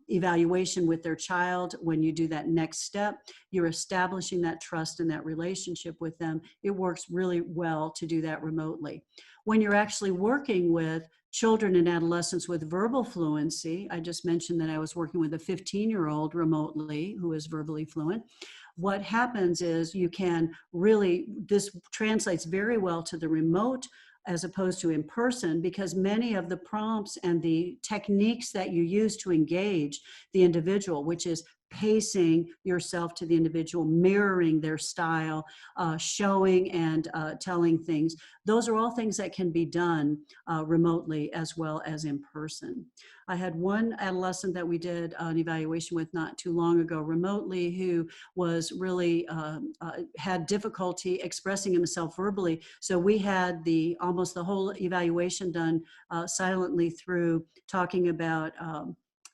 evaluation with their child. When you do that next step, you're establishing that trust and that relationship with them. It works really well to do that remotely. When you're actually working with children and adolescents with verbal fluency, I just mentioned that I was working with a 15-year-old remotely who is verbally fluent. What happens is you can really, this translates very well to the remote as opposed to in person, because many of the prompts and the techniques that you use to engage the individual, which is pacing yourself to the individual, mirroring their style, showing and telling things. Those are all things that can be done remotely as well as in person. I had one adolescent that we did an evaluation with not too long ago remotely who was really had difficulty expressing himself verbally. So we had almost the whole evaluation done silently through talking about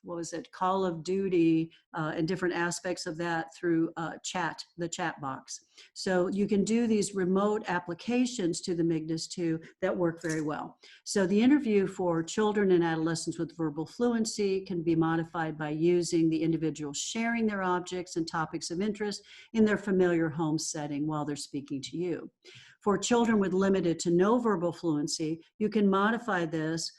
what was it, Call of Duty, and different aspects of that through the chat box. So you can do these remote applications to the MIGDAS 2 that work very well. So the interview for children and adolescents with verbal fluency can be modified by using the individual sharing their objects and topics of interest in their familiar home setting while they're speaking to you. For children with limited to no verbal fluency, you can modify this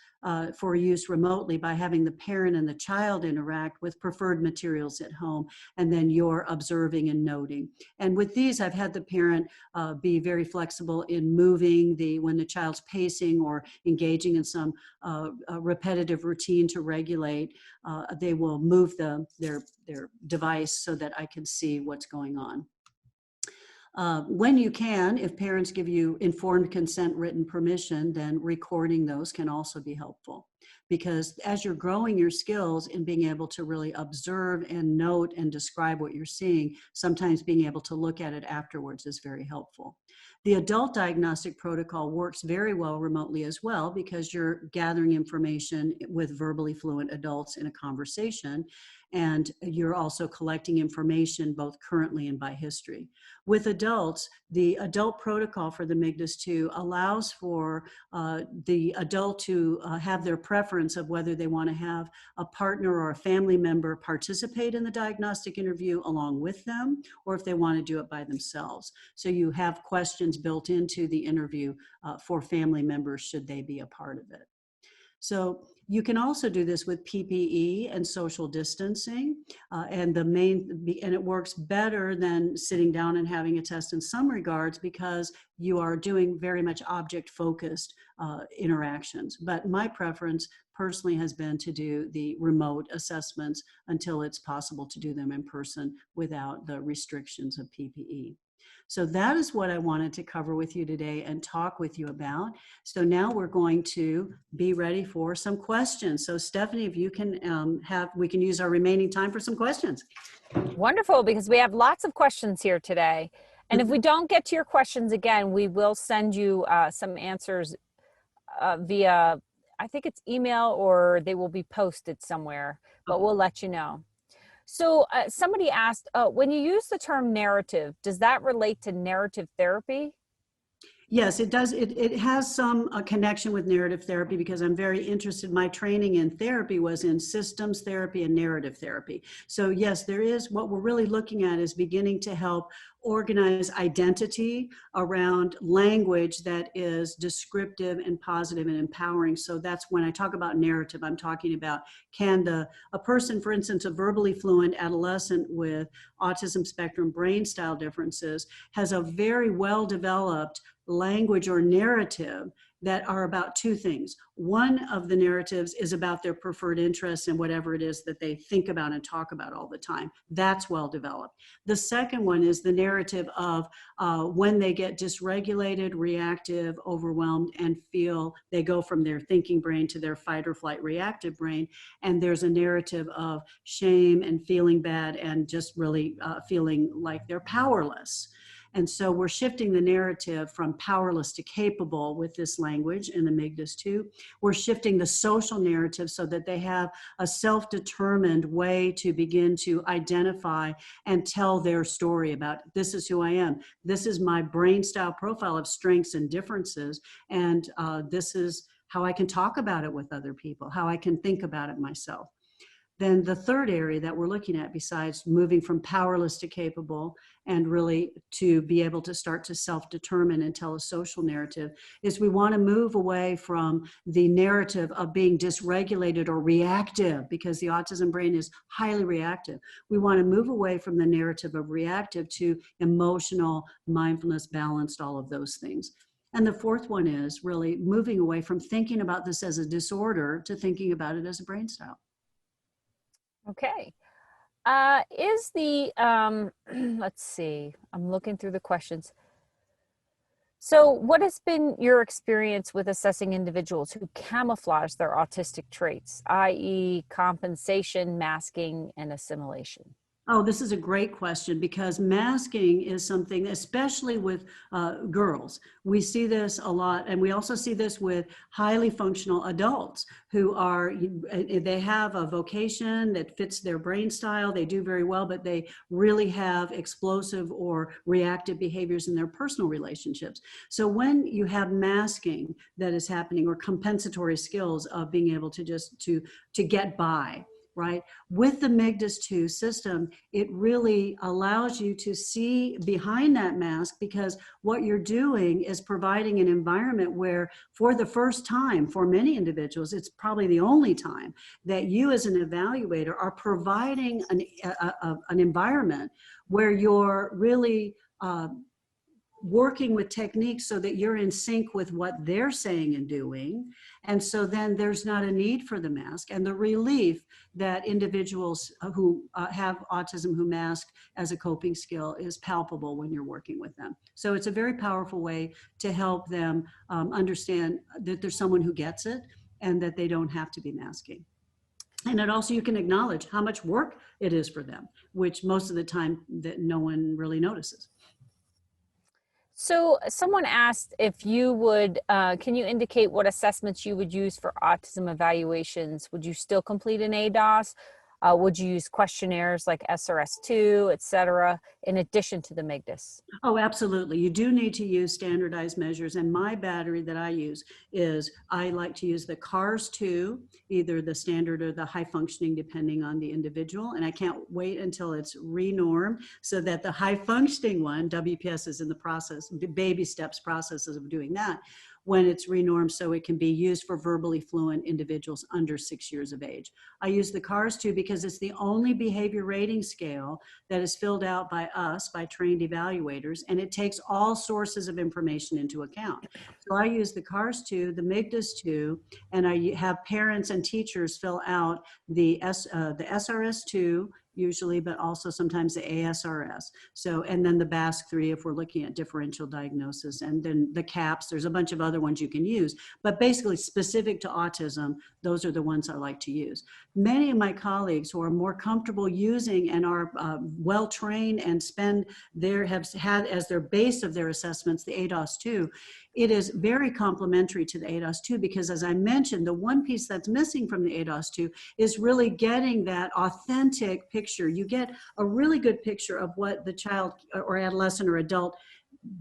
for use remotely by having the parent and the child interact with preferred materials at home, and then you're observing and noting. And with these, I've had the parent be very flexible in moving when the child's pacing or engaging in some repetitive routine to regulate. They will move their device so that I can see what's going on. When you can, if parents give you informed consent, written permission, then recording those can also be helpful. Because as you're growing your skills in being able to really observe and note and describe what you're seeing, sometimes being able to look at it afterwards is very helpful. The adult diagnostic protocol works very well remotely as well because you're gathering information with verbally fluent adults in a conversation, and you're also collecting information both currently and by history. With adults, the adult protocol for the MIGDAS 2 allows for the adult to have their preference of whether they want to have a partner or a family member participate in the diagnostic interview along with them, or if they want to do it by themselves. So you have questions built into the interview for family members should they be a part of it. So you can also do this with PPE and social distancing, and it works better than sitting down and having a test in some regards because you are doing very much object-focused interactions. But my preference personally has been to do the remote assessments until it's possible to do them in person without the restrictions of PPE. So that is what I wanted to cover with you today and talk with you about. So now we're going to be ready for some questions. So Stephanie, if you can we can use our remaining time for some questions. Wonderful, because we have lots of questions here today. And if we don't get to your questions again, we will send you some answers via, I think it's email, or they will be posted somewhere, but we'll let you know. So somebody asked, when you use the term narrative, does that relate to narrative therapy? Yes, it does. It has some connection with narrative therapy because I'm very interested. My training in therapy was in systems therapy and narrative therapy. So yes, there is, what we're really looking at is beginning to help organize identity around language that is descriptive and positive and empowering. So that's when I talk about narrative, I'm talking about, can a person, for instance, a verbally fluent adolescent with autism spectrum brain style differences has a very well developed language or narrative that are about two things. One of the narratives is about their preferred interests and whatever it is that they think about and talk about all the time. That's well developed. The second one is the narrative of when they get dysregulated, reactive, overwhelmed, and feel they go from their thinking brain to their fight or flight reactive brain. And there's a narrative of shame and feeling bad and just really feeling like they're powerless. And so we're shifting the narrative from powerless to capable with this language in the MIGDAS 2. We're shifting the social narrative so that they have a self-determined way to begin to identify and tell their story about, this is who I am. This is my brain style profile of strengths and differences. And this is how I can talk about it with other people, how I can think about it myself. Then the third area that we're looking at, besides moving from powerless to capable and really to be able to start to self-determine and tell a social narrative, is we want to move away from the narrative of being dysregulated or reactive, because the autism brain is highly reactive. We want to move away from the narrative of reactive to emotional, mindfulness, balanced, all of those things. And the fourth one is really moving away from thinking about this as a disorder to thinking about it as a brain style. Okay. Is the, let's see, I'm looking through the questions. So what has been your experience with assessing individuals who camouflage their autistic traits, i.e. compensation, masking, and assimilation? Oh, this is a great question, because masking is something, especially with girls. We see this a lot, and we also see this with highly functional adults who are, they have a vocation that fits their brain style, they do very well, but they really have explosive or reactive behaviors in their personal relationships. So when you have masking that is happening, or compensatory skills of being able to just to get by, right? With the MIGDAS 2 system, it really allows you to see behind that mask, because what you're doing is providing an environment where, for the first time, for many individuals, it's probably the only time that you as an evaluator are providing an environment where you're really working with techniques so that you're in sync with what they're saying and doing. And so then there's not a need for the mask, and the relief that individuals who have autism who mask as a coping skill is palpable when you're working with them. So it's a very powerful way to help them understand that there's someone who gets it and that they don't have to be masking. And it also, you can acknowledge how much work it is for them, which most of the time that no one really notices. So someone asked if you would, can you indicate what assessments you would use for autism evaluations? Would you still complete an ADIR? Would you use questionnaires like SRS2, et cetera, in addition to the MIGDAS? Oh, absolutely. You do need to use standardized measures. And my battery that I use is, I like to use the CARS-2, either the standard or the high functioning, depending on the individual. And I can't wait until it's renormed so that the high functioning one, WPS is in the process, baby steps processes of doing that, when it's renormed so it can be used for verbally fluent individuals under 6 years of age. I use the CARS 2 because it's the only behavior rating scale that is filled out by us, by trained evaluators, and it takes all sources of information into account. So I use the CARS 2, the MIGDAS 2, and I have parents and teachers fill out the SRS 2 usually, but also sometimes the ASRS. So, and then the BASC 3 if we're looking at differential diagnosis, and then the CAPS, there's a bunch of other ones you can use, but basically specific to autism, those are the ones I like to use. Many of my colleagues who are more comfortable using and are well-trained and have had as their base of their assessments the ADOS 2, it is very complementary to the ADOS 2 because, as I mentioned, the one piece that's missing from the ADOS 2 is really getting that authentic picture. You get a really good picture of what the child or adolescent or adult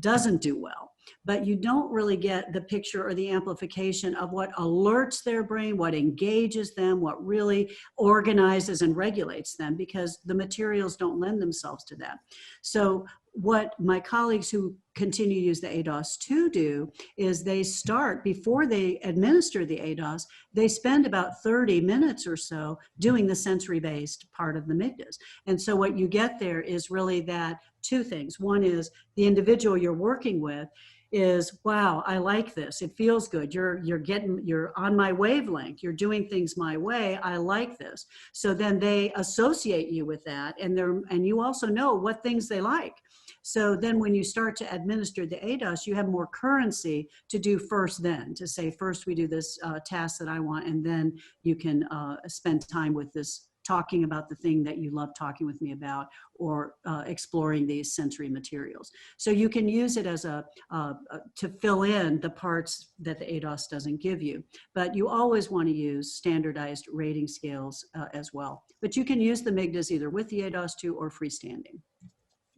doesn't do well, but you don't really get the picture or the amplification of what alerts their brain, what engages them, what really organizes and regulates them, because the materials don't lend themselves to that. So what my colleagues who continue to use the ADOS 2 do is they start, before they administer the ADOS, they spend about 30 minutes or so doing the sensory-based part of the MIGDAS. And so what you get there is really that two things. One is the individual you're working with is, wow, I like this. It feels good. You're on my wavelength. You're doing things my way. I like this. So then they associate you with that, and you also know what things they like. So then when you start to administer the ADOS, you have more currency to do first then, to say, first we do this task that I want, and then you can spend time with this, talking about the thing that you love talking with me about, or exploring these sensory materials. So you can use it as to fill in the parts that the ADOS doesn't give you. But you always want to use standardized rating scales as well. But you can use the MIGDAS either with the ADOS 2 or freestanding.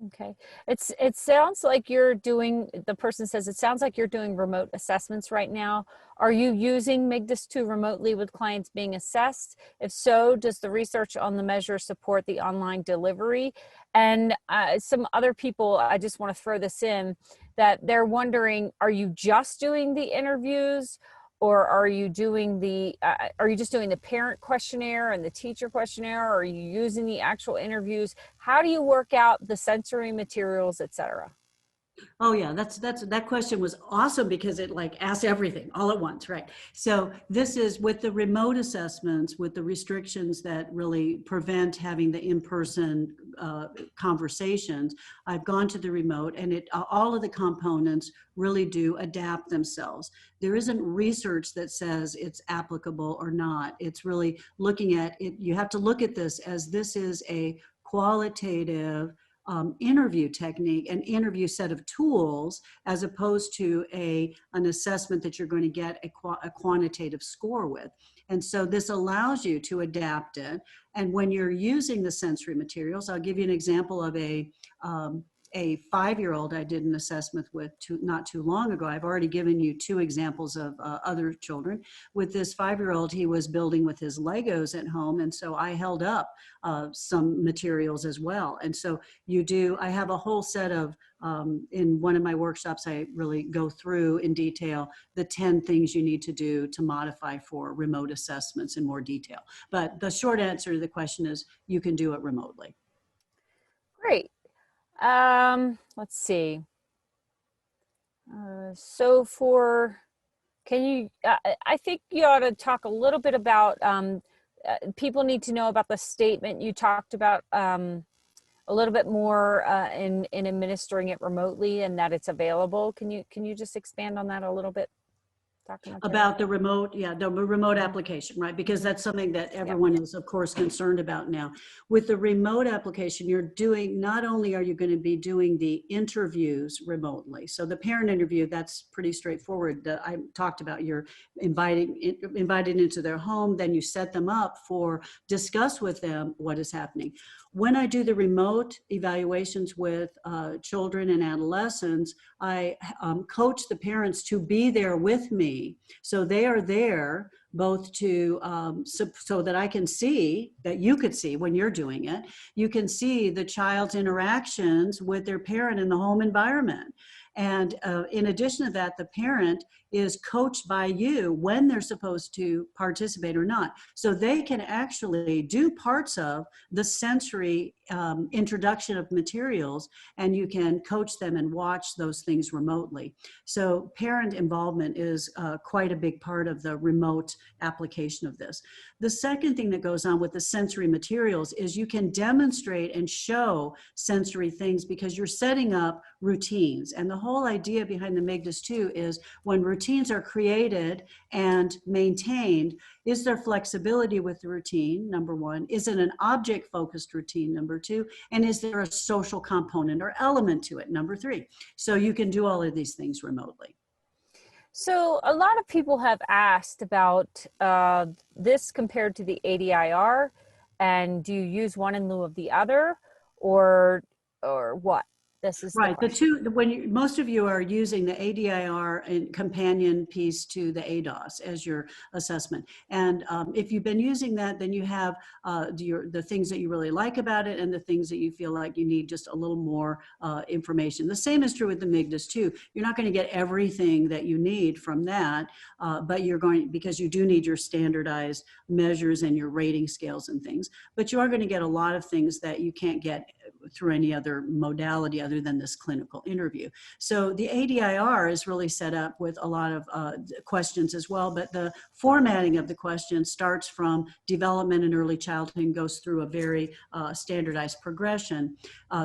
Okay. It sounds like you're doing, the person says, it sounds like you're doing remote assessments right now. Are you using MIGDAS 2 remotely with clients being assessed? If so, does the research on the measure support the online delivery? And some other people, I just want to throw this in, that they're wondering, are you just doing the interviews? Or are you doing are you just doing the parent questionnaire and the teacher questionnaire? Or are you using the actual interviews? How do you work out the sensory materials, et cetera? Oh yeah, that question was awesome because it like asks everything all at once, right? So this is with the remote assessments, with the restrictions that really prevent having the in-person conversations. I've gone to the remote, and all of the components really do adapt themselves. There isn't research that says it's applicable or not. It's really looking at it. You have to look at this as this is a qualitative interview technique, an interview set of tools, as opposed to an assessment that you're going to get a quantitative score with. And so this allows you to adapt it. And when you're using the sensory materials, I'll give you an example of a 5-year-old I did an assessment with not too long ago. I've already given you 2 examples of other children. With this 5-year-old, he was building with his Legos at home, and so I held up some materials as well. And so I have a whole set of, in one of my workshops, I really go through in detail the 10 things you need to do to modify for remote assessments in more detail. But the short answer to the question is you can do it remotely. Great. Let's see. So I think you ought to talk a little bit about, people need to know about the statement you talked about a little bit more in administering it remotely, and that it's available. Can you just expand on that a little bit? About the remote, the remote application, right? Because that's something that everyone is, of course, concerned about now. With the remote application, not only are you going to be doing the interviews remotely. So the parent interview, that's pretty straightforward. I talked about, you're invited into their home, then you set them up discuss with them what is happening. When I do the remote evaluations with children and adolescents, I coach the parents to be there with me. So they are there both to, so that I can see, that you could see when you're doing it, you can see the child's interactions with their parent in the home environment. And in addition to that, the parent is coached by you when they're supposed to participate or not. So they can actually do parts of the sensory introduction of materials, and you can coach them and watch those things remotely. So parent involvement is quite a big part of the remote application of this. The second thing that goes on with the sensory materials is you can demonstrate and show sensory things because you're setting up routines. And the whole idea behind the MIGDAS 2 is when routines are created and maintained, is there flexibility with the routine, number one? Is it an object-focused routine, number two? And is there a social component or element to it, number three? So you can do all of these things remotely. So a lot of people have asked about this compared to the ADIR, and do you use one in lieu of the other, or what? This is right. The two, most of you are using the ADIR and companion piece to the ADOS as your assessment. And if you've been using that, then you have the things that you really like about it and the things that you feel like you need just a little more information. The same is true with the MIGDAS too. You're not going to get everything that you need from that, but you're going, because you do need your standardized measures and your rating scales and things, but you are going to get a lot of things that you can't get through any other modality other than this clinical interview. So the ADIR is really set up with a lot of questions as well, but the formatting of the question starts from development in early childhood and goes through a very standardized progression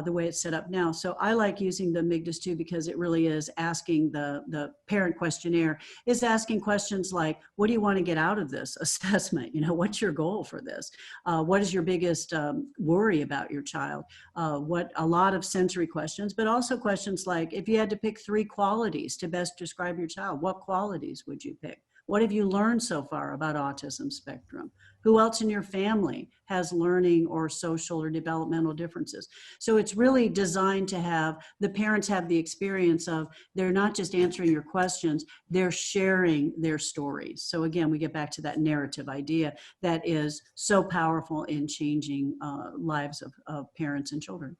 the way it's set up now. So I like using the MIGDAS 2 because it really is asking the parent questionnaire is asking questions like, what do you want to get out of this assessment? You know, what's your goal for this? What is your biggest worry about your child? What a lot of sensory questions, but also questions like, if you had to pick 3 qualities to best describe your child, what qualities would you pick? What have you learned so far about autism spectrum? Who else in your family has learning or social or developmental differences? So it's really designed to have the parents have the experience of, they're not just answering your questions, they're sharing their stories. So again, we get back to that narrative idea that is so powerful in changing lives of parents and children.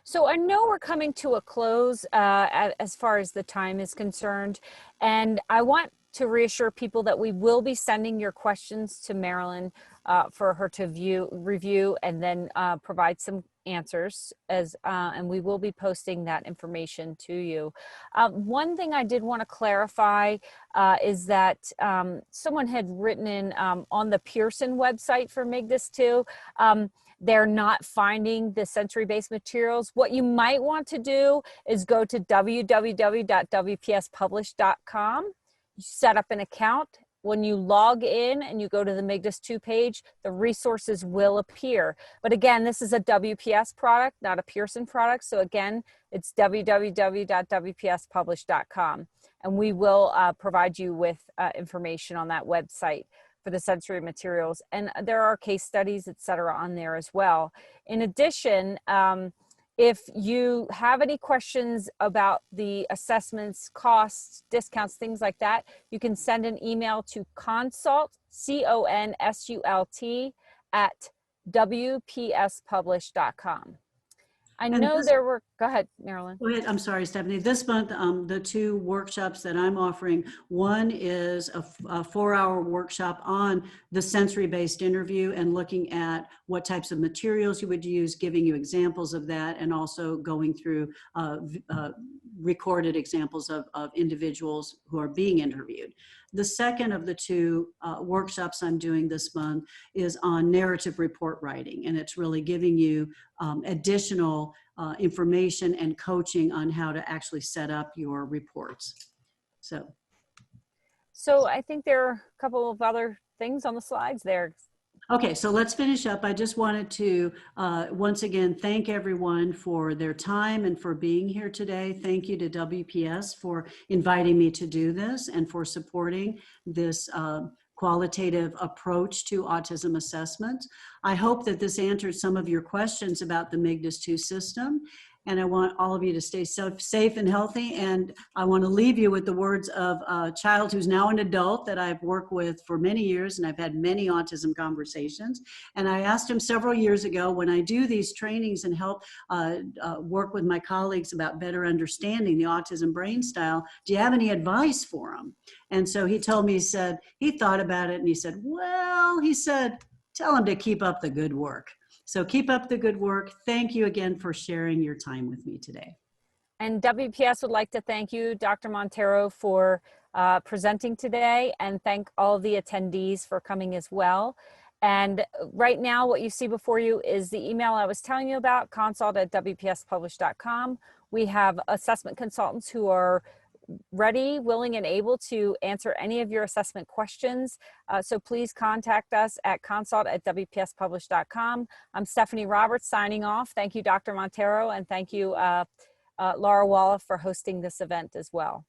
So I know we're coming to a close as far as the time is concerned, and I want to reassure people that we will be sending your questions to Marilyn for her to review and then provide some answers, and we will be posting that information to you. One thing I did want to clarify is that someone had written in on the Pearson website for MIGDAS 2, they're not finding the sensory-based materials. What you might want to do is go to www.wpspublish.com. You set up an account. When you log in and you go to the MIGDAS 2 page, the resources will appear. But again, this is a WPS product, not a Pearson product. So again, it's www.wpspublish.com. And we will provide you with information on that website for the sensory materials. And there are case studies, et cetera, on there as well. In addition, if you have any questions about the assessments, costs, discounts, things like that, you can send an email to consult, CONSULT, at WPSpublish.com. I know there were, go ahead, Marilyn. Go ahead. I'm sorry, Stephanie. This month, the 2 workshops that I'm offering, one is a 4-hour workshop on the sensory-based interview and looking at what types of materials you would use, giving you examples of that, and also going through recorded examples of individuals who are being interviewed. The second of the 2 workshops I'm doing this month is on narrative report writing, and it's really giving you additional information and coaching on how to actually set up your reports. So I think there are a couple of other things on the slides there. Okay, so let's finish up. I just wanted to once again thank everyone for their time and for being here today. Thank you to WPS for inviting me to do this and for supporting this qualitative approach to autism assessment. I hope that this answered some of your questions about the MIGDAS 2 system. And I want all of you to stay safe and healthy. And I want to leave you with the words of a child who's now an adult that I've worked with for many years, and I've had many autism conversations. And I asked him several years ago, when I do these trainings and help work with my colleagues about better understanding the autism brain style, do you have any advice for them? And so he told me, he said, he thought about it and he said, well, he said, tell him to keep up the good work. So keep up the good work. Thank you again for sharing your time with me today. And WPS would like to thank you, Dr. Monteiro, for presenting today, and thank all the attendees for coming as well. And right now, what you see before you is the email I was telling you about, consult@wpspublish.com. We have assessment consultants who are ready, willing, and able to answer any of your assessment questions. So please contact us at consult@wpspublish.com. I'm Stephanie Roberts signing off. Thank you, Dr. Monteiro, and thank you, Laura Walla, for hosting this event as well.